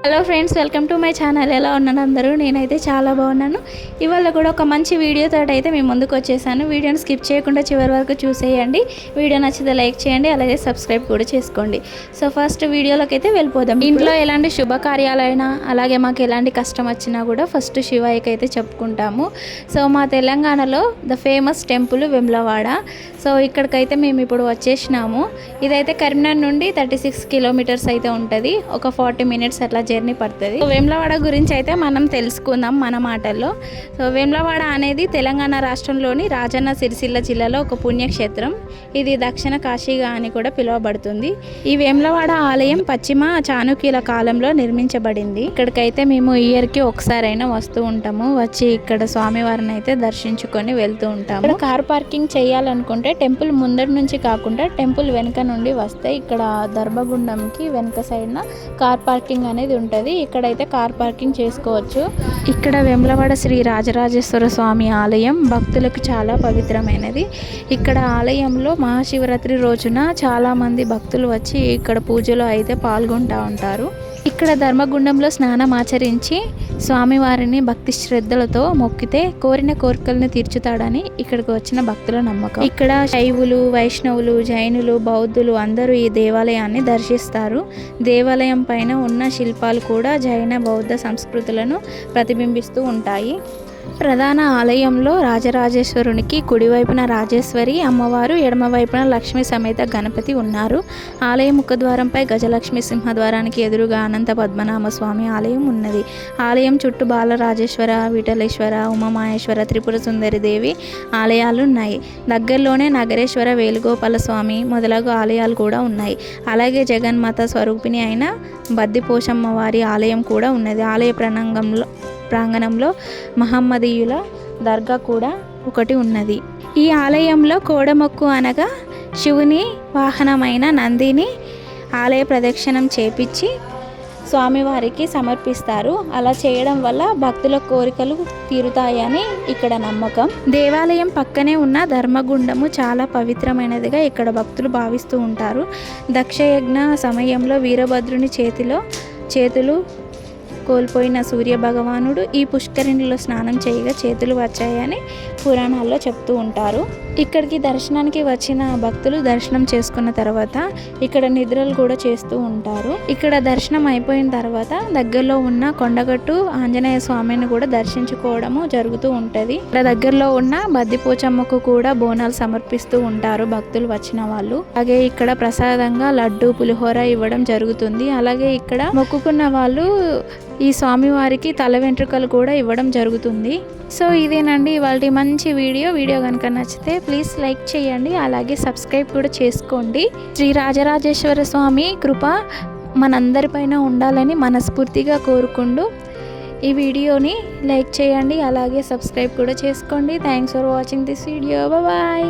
Hello friends, welcome to my channel. ఎలా ఉన్నాను అందరూ? నేనైతే చాలా బాగున్నాను. ఇవాళ కూడా ఒక మంచి వీడియోతో అయితే మేము ముందుకు వచ్చేసాను. వీడియోని స్కిప్ చేయకుండా చివరి వరకు చూసేయండి. వీడియో నచ్చితే లైక్ చేయండి, అలాగే సబ్స్క్రైబ్ కూడా చేసుకోండి. సో ఫస్ట్ వీడియోలోకి అయితే వెళ్ళిపోదాం. ఇంట్లో ఎలాంటి శుభకార్యాలైనా అలాగే మాకు ఎలాంటి కష్టం వచ్చినా కూడా ఫస్ట్ శివయ్యకి అయితే చెప్పుకుంటాము. సో మా తెలంగాణలో the famous temple Vemulawada. So ఇక్కడికైతే మేము ఇప్పుడు వచ్చేసినాము. ఇదైతే కరీంనగర్ నుండి 36 కిలోమీటర్స్ అయితే ఉంటుంది. ఒక 40 మినిట్స్ అట్లా జర్నీ పడుతుంది. సో వేములవాడ గురించి అయితే మనం తెలుసుకుందాం మన మాటల్లో. సో వేములవాడ అనేది తెలంగాణ రాష్ట్రంలోని రాజన్న సిరిసిల్ల జిల్లాలో ఒక పుణ్యక్షేత్రం. ఇది దక్షిణ కాశీగా అని కూడా పిలువబడుతుంది. ఈ వేములవాడ ఆలయం పశ్చిమ చాళుక్యుల కాలంలో నిర్మించబడింది. ఇక్కడికైతే మేము ఇయర్కి ఒకసారైనా వస్తూ ఉంటాము. వచ్చి ఇక్కడ స్వామివారిని అయితే దర్శించుకొని వెళ్తూ ఉంటాము. ఇక్కడ కార్ పార్కింగ్ చేయాలనుకుంటే టెంపుల్ ముందటి నుంచి కాకుండా టెంపుల్ వెనుక నుండి వస్తే ఇక్కడ దర్భగుండంకి వెనుక సైడ్న కార్ పార్కింగ్ అనేది ఉంటుంది. ఇక్కడైతే కార్ పార్కింగ్ చేసుకోవచ్చు. ఇక్కడ వేములవాడ శ్రీ రాజరాజేశ్వర స్వామి ఆలయం భక్తులకు చాలా పవిత్రమైనది. ఇక్కడ ఆలయంలో మహాశివరాత్రి రోజున చాలామంది భక్తులు వచ్చి ఇక్కడ పూజలో అయితే పాల్గొంటూ ఉంటారు. ఇక్కడ ధర్మగుండంలో స్నానం ఆచరించి స్వామివారిని భక్తి శ్రద్ధలతో మొక్కితే కోరిన కోరికలను తీర్చుతాడని ఇక్కడికి వచ్చిన భక్తుల నమ్మకం. ఇక్కడ శైవులు, వైష్ణవులు, జైనులు, బౌద్ధులు అందరూ ఈ దేవాలయాన్ని దర్శిస్తారు. దేవాలయం పైన ఉన్న శిల్పాలు కూడా జైన బౌద్ధ సంస్కృతులను ప్రతిబింబిస్తూ ఉంటాయి. ప్రధాన ఆలయంలో రాజరాజేశ్వరునికి కుడివైపున రాజేశ్వరి అమ్మవారు, ఎడమవైపున లక్ష్మీ సమేత గణపతి ఉన్నారు. ఆలయ ముఖద్వారంపై గజలక్ష్మి సింహద్వారానికి ఎదురుగా అనంత పద్మనాభ స్వామి ఆలయం ఉన్నది. ఆలయం చుట్టూ బాలరాజేశ్వర, విఠలేశ్వర, ఉమామహేశ్వర, త్రిపుర సుందరి దేవి ఆలయాలు ఉన్నాయి. దగ్గరలోనే నగరేశ్వర, వేణుగోపాల స్వామి మొదలగు ఆలయాలు కూడా ఉన్నాయి. అలాగే జగన్మాత స్వరూపిణి అయిన బద్దిపోషమ్మ వారి ఆలయం కూడా ఉన్నది. ఆలయ ప్రాంగణంలో మహమ్మదీయుల దర్గా కూడా ఒకటి ఉన్నది. ఈ ఆలయంలో కోడమొక్కు అనగా శివుని వాహనమైన నందిని ఆలయ ప్రదక్షిణం చేపించి స్వామివారికి సమర్పిస్తారు. అలా చేయడం వల్ల భక్తుల కోరికలు తీరుతాయని ఇక్కడ నమ్మకం. దేవాలయం పక్కనే ఉన్న ధర్మగుండము చాలా పవిత్రమైనదిగా ఇక్కడ భక్తులు భావిస్తూ ఉంటారు. దక్షయజ్ఞ సమయంలో వీరభద్రుని చేతులు కోల్పోయిన సూర్య భగవానుడు ఈ పుష్కరిణిలో స్నానం చేయగా చేతులు వచ్చాయని పురాణాల్లో చెప్తూ ఉంటారు. ఇక్కడికి దర్శనానికి వచ్చిన భక్తులు దర్శనం చేసుకున్న తర్వాత ఇక్కడ నిద్రలు కూడా చేస్తూ ఉంటారు. ఇక్కడ దర్శనం అయిపోయిన తర్వాత దగ్గరలో ఉన్న కొండగట్టు ఆంజనేయ స్వామిని కూడా దర్శించుకోవడము జరుగుతూ ఉంటుంది. ఇక్కడ దగ్గరలో ఉన్న బద్దిపోచమ్మకు కూడా బోనాలు సమర్పిస్తూ ఉంటారు భక్తులు వచ్చిన వాళ్ళు. అలాగే ఇక్కడ ప్రసాదంగా లడ్డు, పులిహోర ఇవ్వడం జరుగుతుంది. అలాగే ఇక్కడ మొక్కుకున్న వాళ్ళు ఈ స్వామివారికి తల వెంట్రుకలు కూడా ఇవ్వడం జరుగుతుంది. సో ఇదేనండి ఇవాళ మంచి వీడియో కనుక నచ్చితే ప్లీజ్ లైక్ చేయండి, అలాగే సబ్స్క్రైబ్ కూడా చేసుకోండి. శ్రీ రాజరాజేశ్వర స్వామి కృప మనందరిపైన ఉండాలని మనస్ఫూర్తిగా కోరుకుంటూ ఈ వీడియోని లైక్ చేయండి, అలాగే సబ్స్క్రైబ్ కూడా చేసుకోండి. Thanks for watching this video. Bye.